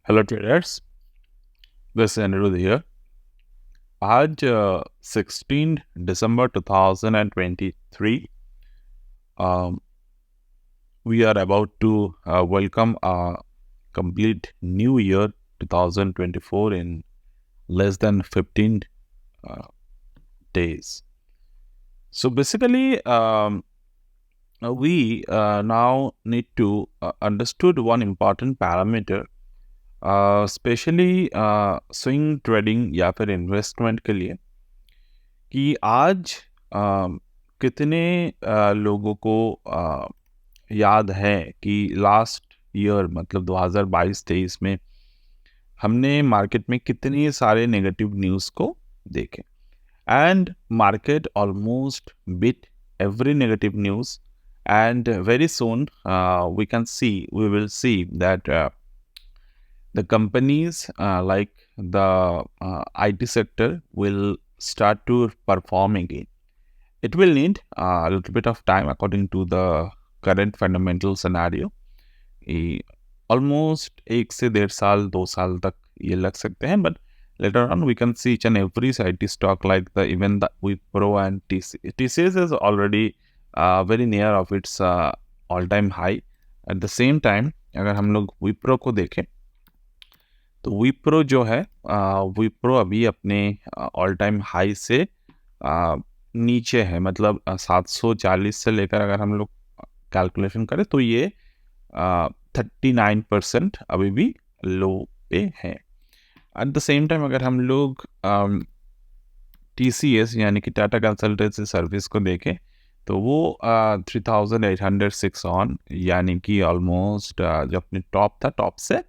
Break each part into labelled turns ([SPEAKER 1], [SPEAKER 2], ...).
[SPEAKER 1] Hello traders, this is Anirudh here. आज 16 December 2023, we are about to welcome a complete new year 2024 in less than 15 uh, days. So basically, we now need to understood one important parameter, specially swing trading या फिर investment के लिए, कि आज कितने लोगों को याद है कि लास्ट ईयर मतलब 2022-23 में हमने मार्केट में कितनी सारे नेगेटिव न्यूज़ को देखे। And market almost bit every negative news, and very soon we will see that the companies like the IT sector will start to perform again. It will need a little bit of time according to the current fundamental scenario. Almost 1 से 1.5 साल 2 साल तक ये लग सकते हैं, but later on we can see each and every IT stock like even the Wipro and TCS is already very near of its all-time high. At the same time, अगर हम लोग Wipro को देखें तो विप्रो जो है, विप्रो अभी अपने ऑल टाइम हाई से नीचे है, मतलब 740 से लेकर अगर हम लोग कैलकुलेशन करें तो ये 39% अभी भी लो पे है। एट द सेम टाइम अगर हम लोग TCS यानी कि टाटा कंसल्टेंसी सर्विस को देखें तो वो 3806 ऑन, यानी कि ऑलमोस्ट जो अपने टॉप था, टॉप से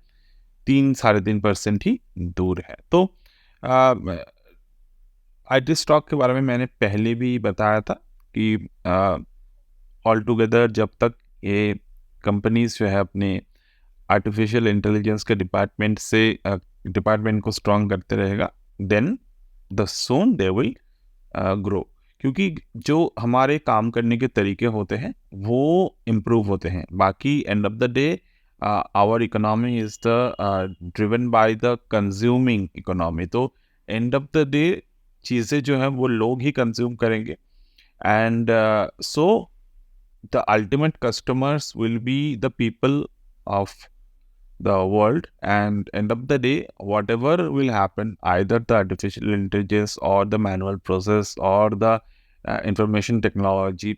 [SPEAKER 1] 3-3.5% ही दूर है। तो IT स्टॉक के बारे में मैंने पहले भी बताया था कि ऑल टुगेदर जब तक ये कंपनीज जो है अपने आर्टिफिशियल इंटेलिजेंस के डिपार्टमेंट को स्ट्रॉन्ग करते रहेगा, then the soon they will grow. क्योंकि जो हमारे काम करने के तरीके होते हैं वो इम्प्रूव होते हैं। बाकी end of the day our economy is driven by the consuming economy, तो end of the day चीज़ें जो हैं वो लोग ही कंज्यूम करेंगे, and so the ultimate customers will be the people of the world, and end of the day whatever will happen, either the artificial intelligence or the manual process or the information technology,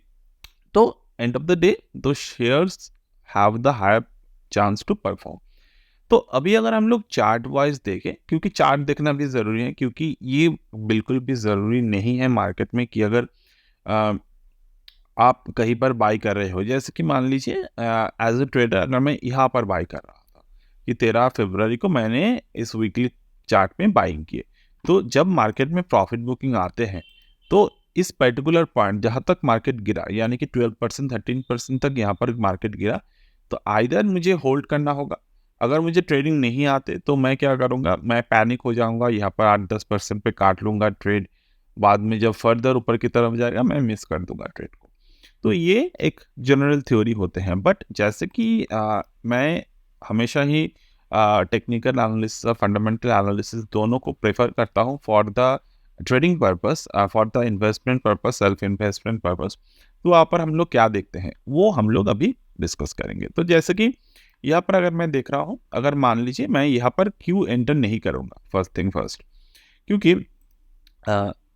[SPEAKER 1] तो end of the day those shares have the higher chance to perform. तो अभी अगर हम लोग chart wise देखें, क्योंकि chart देखना भी ज़रूरी है, क्योंकि ये बिल्कुल भी ज़रूरी नहीं है मार्केट में कि अगर आप कहीं पर बाई कर रहे हो, जैसे कि मान लीजिए एज ए ट्रेडर अगर मैं यहाँ पर बाई कर रहा था कि 13 फरवरी को मैंने इस वीकली चार्ट में बाइंग किए, तो जब मार्केट में प्रॉफिट बुकिंग आते हैं तो इस पर्टिकुलर पॉइंट जहाँ तक मार्केट गिरा, यानी कि 12% 13% तक यहाँ पर मार्केट गिरा, तो आइदर मुझे होल्ड करना होगा। अगर मुझे ट्रेडिंग नहीं आते तो मैं क्या करूँगा, मैं पैनिक हो जाऊँगा, यहाँ पर 8-10% पे काट लूँगा ट्रेड, बाद में जब फर्दर ऊपर की तरफ जाएगा मैं मिस कर दूँगा ट्रेड को। तो ये एक जनरल थ्योरी होते हैं, बट जैसे कि मैं हमेशा ही टेक्निकल एनालिसिस और फंडामेंटल एनालिसिस दोनों को प्रेफर करता हूँ for the trading purpose, for the investment purpose, self investment purpose. तो वहाँ पर हम लोग क्या देखते हैं वो हम लोग अभी डिस्कस करेंगे। तो जैसे कि यहाँ पर अगर मैं देख रहा हूँ, अगर मान लीजिए मैं यहाँ पर क्यों एंटर नहीं करूँगा, फर्स्ट थिंग फर्स्ट, क्योंकि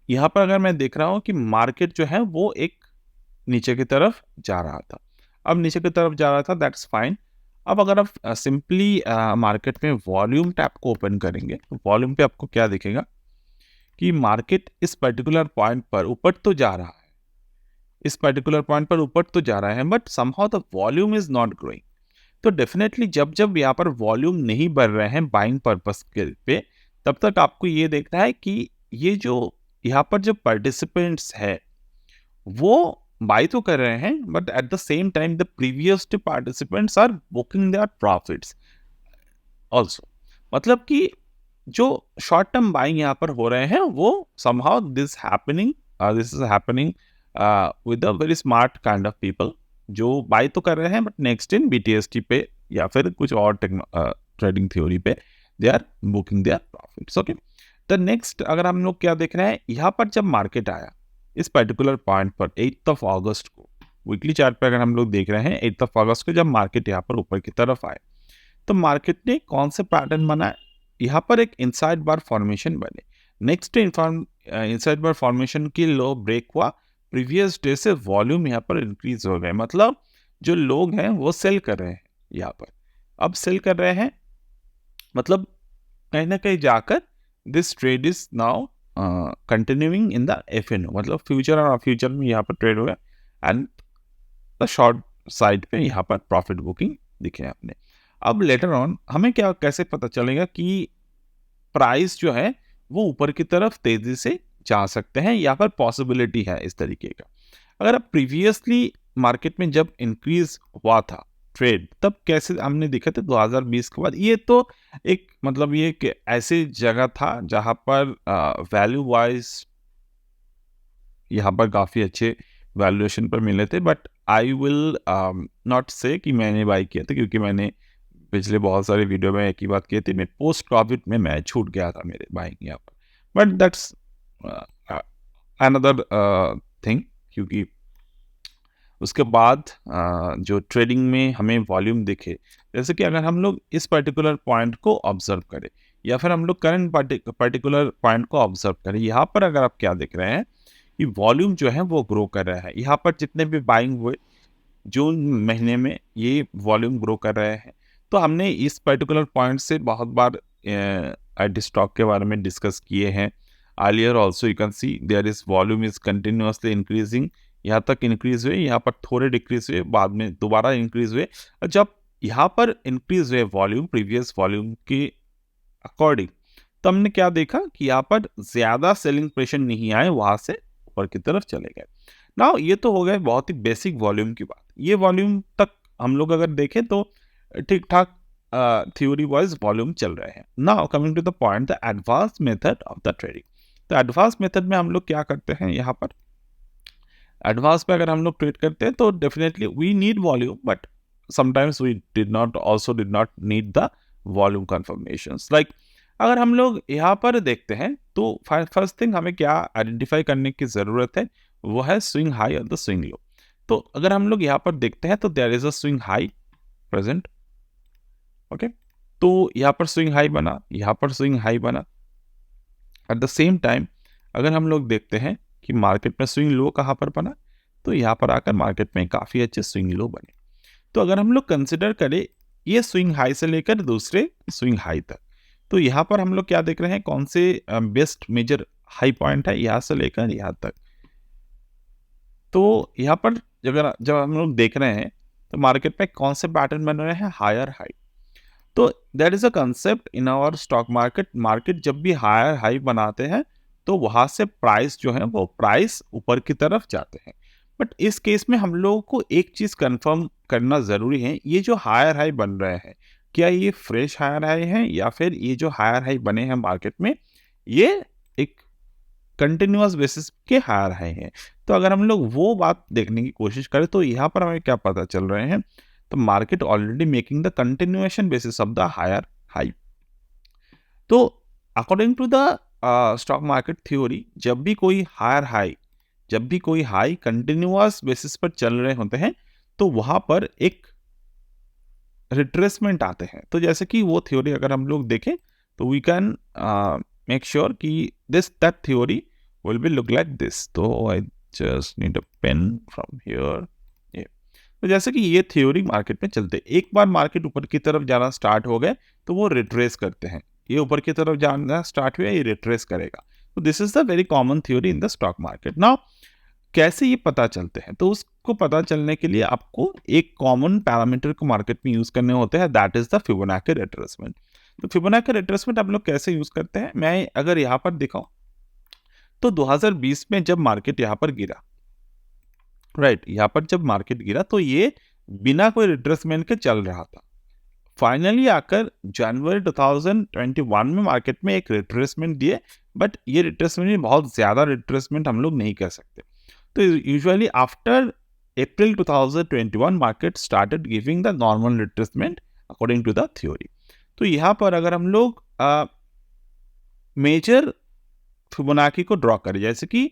[SPEAKER 1] यहाँ पर अगर मैं देख रहा हूँ कि मार्केट जो है वो एक नीचे की तरफ जा रहा था। अब नीचे की तरफ जा रहा था, दैट्स फाइन। अब अगर आप सिंपली मार्केट में वॉल्यूम टैब को ओपन करेंगे तो वॉल्यूम पे आपको क्या दिखेगा कि मार्केट इस पर्टिकुलर पॉइंट पर ऊपर तो जा रहा है, इस पर्टिकुलर पॉइंट पर ऊपर तो जा रहा है, but somehow the volume is not growing. तो डेफिनेटली जब जब यहाँ पर वॉल्यूम नहीं बढ़ रहे हैं बाइंग पर्पस के पे, तब तक आपको ये देखना है कि ये जो यहाँ पर जो पार्टिसिपेंट्स है वो बाई तो कर रहे हैं, but at the same time the previous participants are booking their profits also. मतलब कि जो शॉर्ट टर्म बाइंग यहाँ पर हो रहे हैं वो somehow this is happening with a very smart kind of people, जो बाई तो कर रहे हैं बट नेक्स्ट इन BTST पे या फिर कुछ और ट्रेडिंग थ्योरी पे, they are booking their profits. Okay, the next अगर हम लोग क्या देख रहे हैं, यहाँ पर जब मार्केट आया इस पर्टिकुलर पॉइंट पर 8 अगस्त को, वीकली चार्ट पर अगर हम लोग देख रहे हैं 8 अगस्त को जब मार्केट यहाँ पर ऊपर की तरफ आए, तो मार्केट ने कौन से पैटर्न बनाए, यहाँ पर एक इनसाइड बार फॉर्मेशन बने। नेक्स्ट इनसाइड बार फॉर्मेशन की लो ब्रेक हुआ, प्रीवियस डे से वॉल्यूम यहाँ पर इंक्रीज हो गए, मतलब जो लोग हैं वो सेल कर रहे हैं यहाँ पर। अब सेल कर रहे हैं मतलब कहीं ना कहीं जाकर this trade is now continuing in the FNO, मतलब फ्यूचर और फ्यूचर में यहाँ पर ट्रेड हो गया एंड द शॉर्ट साइड पे यहाँ पर प्रॉफिट बुकिंग दिखे आपने। अब लेटर ऑन हमें क्या कैसे पता चलेगा कि प्राइस जो है वो ऊपर की तरफ तेजी से जा सकते हैं, यहाँ पर पॉसिबिलिटी है इस तरीके का। अगर आप प्रीवियसली मार्केट में जब इंक्रीज हुआ था ट्रेड, तब कैसे हमने देखा था 2020 के बाद, ये तो एक मतलब ये एक ऐसी जगह था जहां पर वैल्यू वाइज यहाँ पर काफ़ी अच्छे वैल्यूएशन पर मिले थे, बट आई विल नॉट से कि मैंने बाई किया था, क्योंकि मैंने पिछले बहुत सारे वीडियो में एक ही बात की थी, मैं पोस्ट कोविड में मैं छूट गया था मेरे बाइंग यहाँ पर, बट दैट्स अनदर थिंग, क्योंकि उसके बाद जो ट्रेडिंग में हमें वॉल्यूम दिखे, जैसे कि अगर हम लोग इस पर्टिकुलर पॉइंट को ऑब्जर्व करें या फिर हम लोग करंट पर्टिकुलर पॉइंट को ऑब्जर्व करें, यहाँ पर अगर आप क्या देख रहे हैं कि वॉल्यूम जो है वो ग्रो कर रहा है। यहाँ पर जितने भी बाइंग हुए जून महीने में ये वॉल्यूम ग्रो कर रहे हैं। तो हमने इस पर्टिकुलर पॉइंट से बहुत बार एट स्टॉक के बारे में डिस्कस किए हैं। Earlier also you can see there is volume is continuously increasing, यहाँ तक इंक्रीज हुए, यहाँ पर थोड़े डिक्रीज हुए, बाद में दोबारा इंक्रीज हुए। जब यहाँ पर इंक्रीज हुए वॉल्यूम प्रीवियस वॉल्यूम के अकॉर्डिंग, तो हमने क्या देखा कि यहाँ पर ज्यादा सेलिंग प्रेशर नहीं आए, वहां से ऊपर की तरफ चले गए। नाउ ये तो हो गए बहुत ही बेसिक वॉल्यूम की बात। ये वॉल्यूम तक हम लोग अगर देखें तो ठीक ठाक थ्योरी वाइज वॉल्यूम चल रहे हैं। Now coming to the point, the advance method of the trading. तो एडवांस मेथड में हम लोग क्या करते हैं, यहाँ पर एडवांस में अगर हम लोग ट्रेड करते हैं तो definitely we need volume, but sometimes we did not need the volume confirmations. Like अगर हम लोग यहाँ पर देखते हैं तो फर्स्ट थिंग हमें क्या आइडेंटिफाई करने की ज़रूरत है, वो है स्विंग हाई और द स्विंग लो। तो अगर हम लोग यहाँ पर देखते हैं तो there is a swing high present. Okay, तो यहाँ पर स्विंग हाई बना, यहाँ पर स्विंग हाई बना। एट द सेम टाइम अगर हम लोग देखते हैं कि मार्केट में स्विंग लो कहाँ पर बना, तो यहाँ पर आकर मार्केट में काफ़ी अच्छे स्विंग लो बने। तो अगर हम लोग कंसिडर करें ये स्विंग हाई से लेकर दूसरे स्विंग हाई तक, तो यहाँ पर हम लोग क्या देख रहे हैं, कौन से बेस्ट मेजर हाई पॉइंट है यहाँ से लेकर यहाँ तक। तो यहाँ पर जब हम लोग देख रहे हैं तो मार्केट में कौन से पैटर्न बन रहे हैं, हायर हाई। तो that is a concept in our stock market. Market जब भी हायर हाई बनाते हैं तो वहां से प्राइस जो है वो प्राइस ऊपर की तरफ जाते हैं। बट इस केस में हम लोगों को एक चीज कंफर्म करना जरूरी है, ये जो हायर हाई बन रहे हैं क्या ये फ्रेश हायर हाई हैं, या फिर ये जो हायर हाई बने हैं मार्केट में ये एक कंटिन्यूअस बेसिस के हायर हाई हैं। तो अगर हम लोग वो बात देखने की कोशिश करें तो यहाँ पर हमें क्या पता चल रहे हैं, तो market already making the continuation basis of the higher high. तो according to the stock market theory, जब भी कोई हाई कंटिन्यूअस बेसिस पर चल रहे होते हैं तो वहां पर एक रिट्रेसमेंट आते हैं। तो जैसे कि वो थ्योरी अगर हम लोग देखें तो वी कैन मेक श्योर कि that theory will be look like this. तो I just need a pen from here. तो जैसे कि ये थ्योरी मार्केट में चलते, एक बार मार्केट ऊपर की तरफ जाना स्टार्ट हो गए तो वो रिट्रेस करते हैं। ये ऊपर की तरफ जाना स्टार्ट हुआ, ये रिट्रेस करेगा। तो this is the very common theory in the stock market. Now कैसे ये पता चलते हैं, तो उसको पता चलने के लिए आपको एक कॉमन पैरामीटर को मार्केट में यूज करने होते हैं, that is the Fibonacci retracement. तो फिबोनाची रिट्रेसमेंट आप लोग कैसे यूज करते हैं, मैं अगर यहाँ पर दिखाऊं तो 2020 में जब मार्केट यहाँ पर गिरा, यहाँ पर जब मार्केट गिरा तो ये बिना कोई रिट्रेसमेंट के चल रहा था। फाइनली आकर जनवरी 2021 में मार्केट में एक रिट्रेसमेंट दिए, बट ये रिट्रेसमेंट बहुत ज्यादा रिट्रेसमेंट हम लोग नहीं कह सकते। तो usually after April 2021 market started giving the normal retracement according to the theory. तो यहाँ पर अगर हम लोग मेजर फिबोनाची को ड्रॉ करें, जैसे कि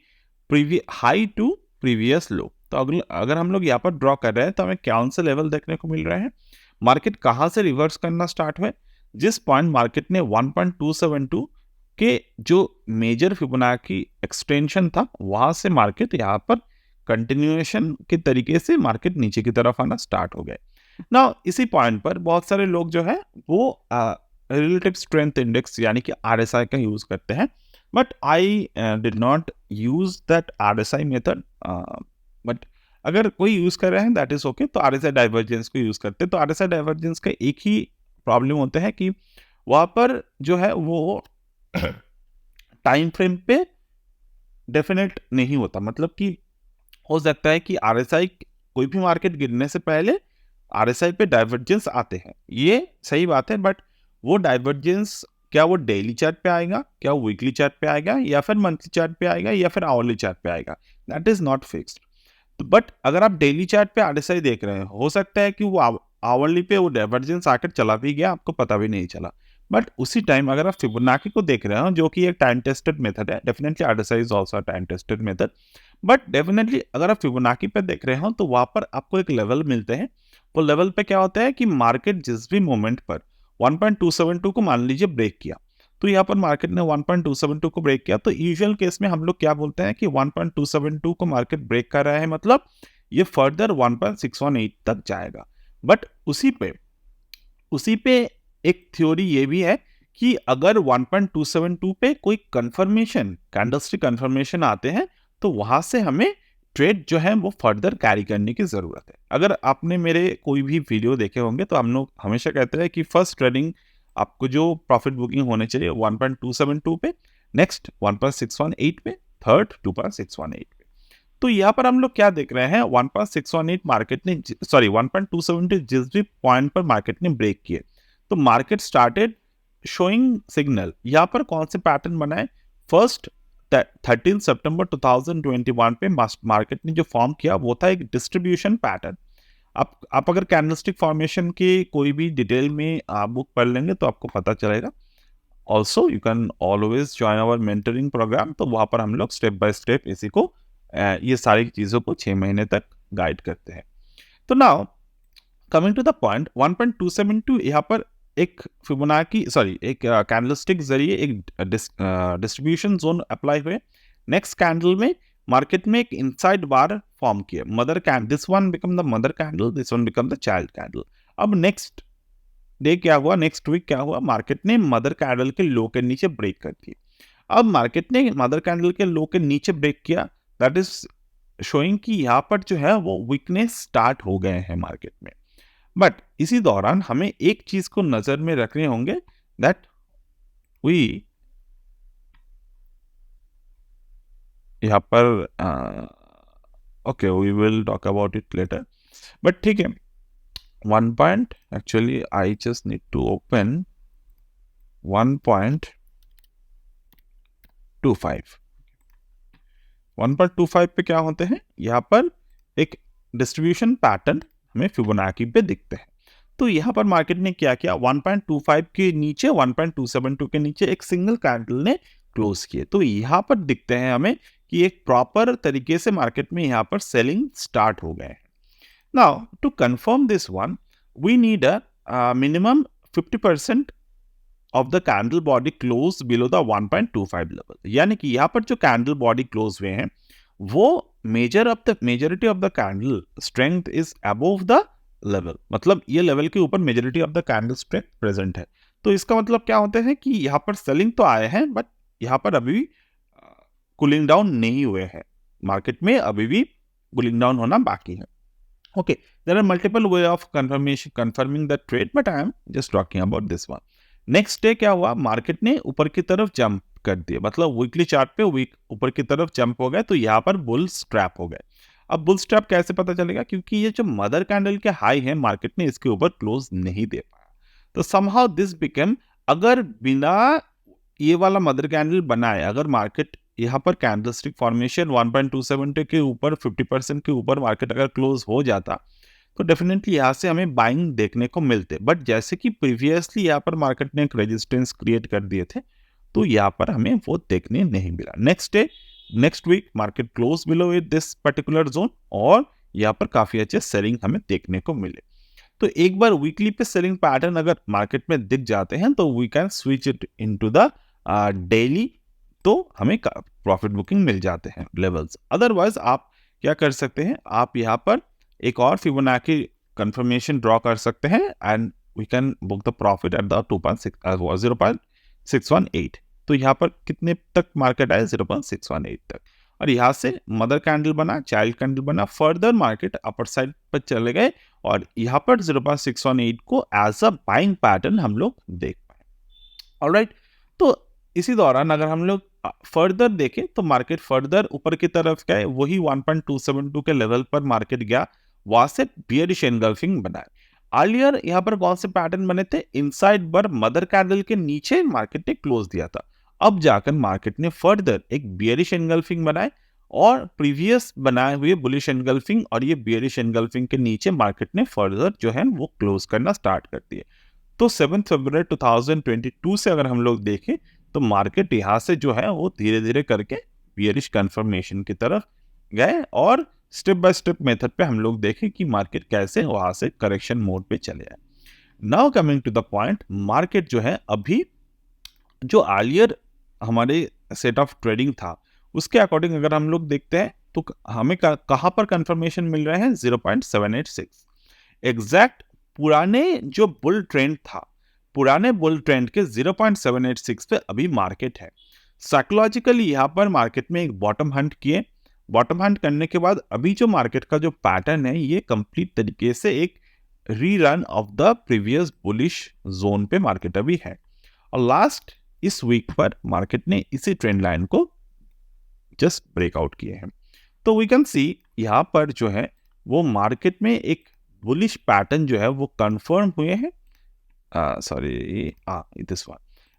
[SPEAKER 1] हाई टू प्रीवियस लो, तो अगर हम लोग यहाँ पर ड्रॉ कर रहे हैं तो हमें कौन से लेवल देखने को मिल रहे हैं, मार्केट कहाँ से रिवर्स करना स्टार्ट हुए, जिस पॉइंट मार्केट ने 1.272 के जो मेजर फिबोनाची एक्सटेंशन था वहां से मार्केट यहाँ पर कंटिन्यूएशन के तरीके से मार्केट नीचे की तरफ आना स्टार्ट हो गए ना। इसी पॉइंट पर बहुत सारे लोग जो है वो रिलेटिव स्ट्रेंथ इंडेक्स यानी कि RSI का यूज करते हैं, but I did not use that RSI method, but अगर कोई यूज कर रहे हैं दैट इज ओके। तो RSI डाइवर्जेंस को यूज करते हैं। तो RSI डाइवर्जेंस का एक ही प्रॉब्लम होता है कि वहां पर जो है वो टाइम फ्रेम पे डेफिनेट नहीं होता, मतलब कि हो सकता है कि RSI कोई भी मार्केट गिरने से पहले RSI पे डाइवर्जेंस आते हैं, ये सही बात है, बट वो डाइवर्जेंस क्या वो डेली चार्ट पे आएगा, क्या वो वीकली चार्ट पे आएगा, या फिर मंथली चार्ट पे आएगा, या फिर आवरली चार्ट पे आएगा, that is not fixed. But अगर आप डेली चार्ट पे RSI देख रहे हैं, हो सकता है कि वो आवरली पे वो डाइवर्जेंस आकर चला भी गया, आपको पता भी नहीं चला। बट उसी टाइम अगर आप फिबोनाची को देख रहे हो जो कि एक टाइम टेस्टेड मेथड है, definitely RSI is also time tested method, but definitely अगर आप फिबोनाची पे देख रहे हो तो वहां पर आपको एक लेवल मिलते हैं। वो लेवल पे क्या होता है कि मार्केट जिस भी मोमेंट पर 1.272 को मान लीजिए ब्रेक किया, तो यहाँ पर मार्केट ने 1.272 को ब्रेक किया, तो यूजुअल केस में हम लोग क्या बोलते हैं कि 1.272 को मार्केट ब्रेक कर रहा है, मतलब ये फर्दर 1.618 तक जाएगा। बट उसी पे एक थ्योरी ये भी है कि अगर 1.272 पे कोई कंफर्मेशन, कैंडलस्टिक कंफर्मेशन आते हैं, तो वहां से हमें ट्रेड जो है वो फर्दर कैरी करने की जरूरत है। अगर आपने मेरे कोई भी वीडियो देखे होंगे तो हम लोग हमेशा कहते हैं कि फर्स्ट ट्रेडिंग आपको जो प्रॉफिट बुकिंग होने चाहिए 1.272 पे, नेक्स्ट 1.618 पे, थर्ड 2.618 पे। तो यहाँ पर हम लोग क्या देख रहे हैं, 1.618 मार्केट ने, सॉरी 1.270 जिस भी पॉइंट पर मार्केट ने ब्रेक किए, तो मार्केट स्टार्टेड शोइंग सिग्नल। यहाँ पर कौन से पैटर्न बनाए, फर्स्ट 13 सितंबर 2021 पे मार्केट ने जो फॉर्म किया वो था एक डिस्ट्रीब्यूशन पैटर्न। आप अगर कैंडलस्टिक फॉर्मेशन के कोई भी डिटेल में बुक पढ़ लेंगे तो आपको पता चलेगा। Also you can always join our mentoring programme, तो वहां पर हम लोग स्टेप बाय स्टेप इसी को ये सारी चीजों को 6 महीने तक गाइड करते हैं। तो now coming to the point, 1.272 यहाँ पर एक फिबोनाची, सॉरी एक कैंडलस्टिक जरिए एक डिस्ट्रीब्यूशन जोन अप्लाई हुए। नेक्स्ट कैंडल में मार्केट में एक इनसाइड बार फॉर्म किया, mother candle, this one become the mother candle, this one become the child candle. अब नेक्स्ट डे क्या हुआ, नेक्स्ट वीक क्या हुआ, मार्केट ने मदर कैंडल के लो के नीचे ब्रेक कर दिया। अब मार्केट ने मदर कैंडल के लो के नीचे ब्रेक किया, दैट इज शोइंग कि यहाँ पर जो है वो वीकनेस स्टार्ट हो गए हैं मार्केट में। बट इसी दौरान हमें एक चीज को नजर में रखने होंगे, दैट वी यहाँ पर okay we will talk about it later, but ठीक है। One point, actually I just need to open 1.25। 1.25 पे क्या होते हैं, यहाँ पर एक डिस्ट्रीब्यूशन पैटर्न हमें फिबोनाची पे दिखते हैं। तो यहाँ पर मार्केट ने क्या किया, 1.25 के नीचे 1.272 के नीचे एक सिंगल कैंडल ने क्लोज किए। तो यहाँ पर दिखते हैं हमें कि एक प्रॉपर तरीके से मार्केट में यहाँ पर सेलिंग स्टार्ट हो गए हैं। Now to confirm this one we need a minimum 50% of the candle body close below the 1.25 level, यानी कि यहाँ पर जो कैंडल बॉडी क्लोज हुए हैं वो majority of the candle strength is above the level, मतलब ये लेवल के ऊपर majority of the candle strength present है। तो इसका मतलब क्या होता है कि यहाँ पर सेलिंग तो आए हैं, बट यहाँ पर अभी भी कूलिंग डाउन नहीं हुए हैं, मार्केट में अभी भी कूलिंग डाउन होना बाकी है। Okay, there are multiple way of confirming the trade, but I am just talking about this one. Next day क्या हुआ, मार्केट ने ऊपर की तरफ जंप कर दिया, मतलब वीकली चार्ट पे ऊपर की तरफ जंप हो गए, तो यहाँ पर बुल स्ट्रैप हो गए। अब बुल स्ट्रैप कैसे पता चलेगा, क्योंकि ये जो मदर कैंडल के हाई है मार्केट ने इसके ऊपर क्लोज नहीं दे पाया। तो समहाउ दिस बिकम, अगर बिना ये वाला मदर कैंडल बनाए अगर मार्केट यहाँ पर कैंडलस्टिक फॉर्मेशन 1.272 के ऊपर 50% के ऊपर मार्केट अगर क्लोज हो जाता, तो डेफिनेटली यहाँ से हमें बाइंग देखने को मिलते, बट जैसे कि प्रीवियसली यहाँ पर मार्केट ने एक रेजिस्टेंस क्रिएट कर दिए थे, तो यहाँ पर हमें वो देखने नहीं मिला। Next week market close below this particular zone और यहाँ पर काफी अच्छे सेलिंग हमें देखने को मिले। तो एक बार वीकली पे सेलिंग पैटर्न अगर मार्केट में दिख जाते हैं तो we can switch it into the daily, तो हमें प्रॉफिट बुकिंग मिल जाते हैं लेवल्स। अदरवाइज आप क्या कर सकते हैं, आप यहाँ पर एक और फिबोनाची कंफर्मेशन ड्रॉ कर सकते हैं and we can book the profit at the 0.618। तो यहाँ पर कितने तक मार्केट आए, 0.618 तक, और यहाँ से मदर कैंडल बना, चाइल्ड कैंडल बना, फर्दर मार्केट अपर साइड पर चले गए और यहाँ पर 0.618 को एज अ बाइंग पैटर्न हम लोग देख पाए। ऑलराइट, तो इसी दौरान अगर हम लोग फर्दर देखें तो मार्केट फर्दर ऊपर की तरफ गए, वही 1.272 के लेवल पर मार्केट गया, वहां से बियरिश एनगल्फिंग बनाए। अर्लियर यहाँ पर कौन से पैटर्न बने थे, इनसाइड बर मदर कैंडल के नीचे मार्केट ने क्लोज दिया था, अब जाकर मार्केट ने फर्दर एक बियरिश एनगल्फिंग बनाए और प्रीवियस बनाए हुए बुलिश एनगल्फिंग और ये बियरिश एनगल्फिंग के नीचे मार्केट ने फर्दर जो है वो क्लोज करना स्टार्ट कर दिए। तो 7 फरवरी 2022 से अगर हम लोग देखें तो मार्केट यहाँ से जो है वो धीरे धीरे करके बियरिश कंफर्मेशन की तरफ गए और स्टेप बाय स्टेप मेथड पे हम लोग देखें कि मार्केट कैसे वहां से करेक्शन मोड पे चले आए। Now coming to the point, market जो है अभी जो अर्लियर हमारे सेट ऑफ ट्रेडिंग था उसके अकॉर्डिंग अगर हम लोग देखते हैं तो हमें कहां पर कंफर्मेशन मिल रहे हैं, 0.786 एग्जैक्ट पुराने जो बुल ट्रेंड था, पुराने बुल ट्रेंड के 0.786 पे अभी मार्केट है। साइकोलॉजिकली यहाँ पर मार्केट में एक बॉटम हंट किए, बॉटम हंट करने के बाद अभी जो मार्केट का जो पैटर्न है ये कंप्लीट तरीके से एक rerun of the previous bullish zone पे मार्केट अभी है और लास्ट इस वीक पर मार्केट ने इसी ट्रेंड लाइन को जस्ट ब्रेकआउट किए हैं। तो वी कैन सी यहाँ पर जो है वो मार्केट में एक बुलिश पैटर्न जो है वो कंफर्म हुए हैं, दिस वन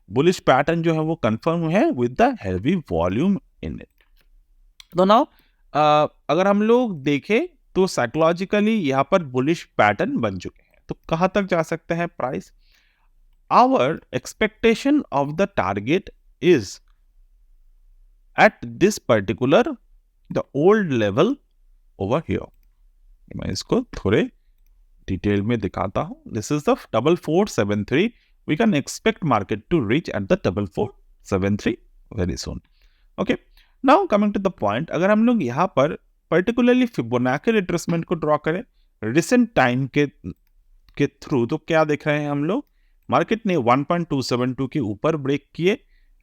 [SPEAKER 1] बुलिश पैटर्न जो है वो कंफर्म है with the heavy volume in it. तो नाउ अगर हम लोग देखें तो साइकोलॉजिकली यहाँ पर बुलिश पैटर्न बन चुके हैं, तो कहाँ तक जा सकते हैं price. Our expectation of the target is at this particular the old level over here. मैं इसको थोड़े डिटेल में दिखाता हूं। This is the 4473. We can expect market to reach at the 4473 very soon. Okay. Now coming to the point, अगर हम लोग यहाँ पर particularly फिबोनाची रिट्रेसमेंट को ड्रॉ करें रिसेंट टाइम के थ्रू, तो क्या देख रहे हैं हम लोग, मार्केट ने 1.272 के ऊपर ब्रेक किए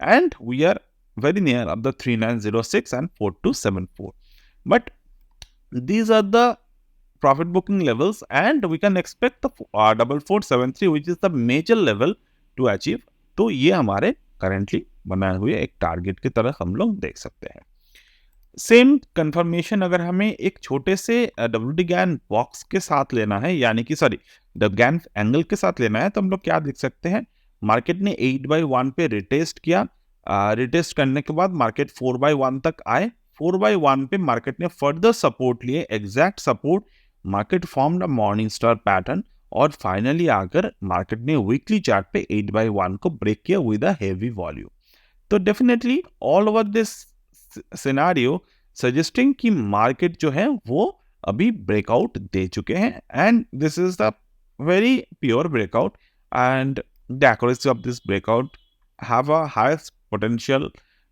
[SPEAKER 1] and we are very near of the 3906 and 4274, but these are the profit booking levels and we can expect the 4473 which is the major level to achieve। तो ये हमारे currently बनाए हुए एक टारगेट की तरह हम लोग देख सकते हैं। सेम कंफर्मेशन अगर हमें एक छोटे से WD गैन बॉक्स के साथ लेना है, यानी कि गैन एंगल के साथ लेना है, तो हम लोग क्या देख सकते हैं, मार्केट ने 8/1 पे रिटेस्ट किया, रिटेस्ट करने के बाद मार्केट 4/1 तक आए, 4/1 पे मार्केट ने फर्दर सपोर्ट लिए, exact support, market formed a morning star pattern और फाइनली आकर मार्केट ने वीकली चार्ट पे 8/1 को ब्रेक किया विद अ हेवी वॉल्यूम। तो definitely all over this scenario suggesting कि मार्केट जो है वो अभी ब्रेकआउट दे चुके हैं and this is the very pure breakout and the accuracy of this breakout have a highest potential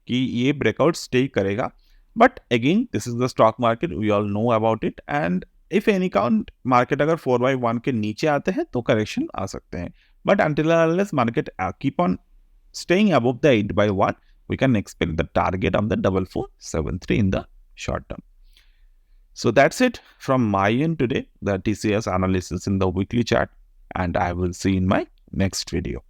[SPEAKER 1] कि ये ब्रेकआउट स्टे करेगा, but again this is the stock market, we all know about it and if any count market अगर 4/1 के नीचे आते हैं तो correction आ सकते हैं, but until unless market keep on staying above the 8/1 we can expect the target of the 4473 in the short term. So that's it from my end today, the TCS analysis in the weekly chart, and I will see you in my next video.